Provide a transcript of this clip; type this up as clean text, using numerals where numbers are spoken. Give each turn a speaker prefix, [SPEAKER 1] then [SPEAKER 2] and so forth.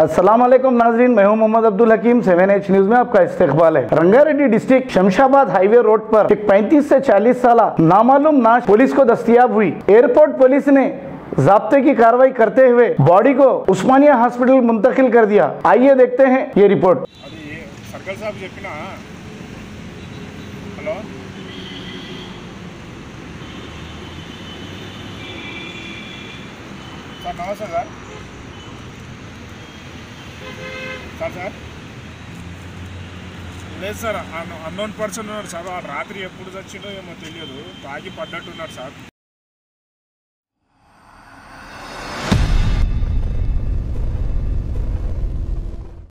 [SPEAKER 1] अस्सलाम वालेकुम नाजरीन, मैं हूं मोहम्मद अब्दुल हकीम। 7H न्यूज में आपका इस्तकबाल है। Rangareddy district Shamshabad highway road पर एक 35 से 40 साल नामालूम नाश पुलिस को दस्तयाब हुई। एयरपोर्ट पुलिस ने ज़ाब्ते की कार्रवाई करते हुए बॉडी को उस्मानिया हॉस्पिटल मुंतकिल कर दिया। आइए देखते हैं ये रिपोर्ट।
[SPEAKER 2] सर्कल साहब చెప్పినా హలో సార్ నమస్తే సార్ సార్ లేదు సార్ అన్నోన్ పర్సన్ ఉన్నారు సార్. రాత్రి ఎప్పుడు చచ్చిండో ఏమో తెలియదు, తాగి పడ్డట్టున్నాడు సార్.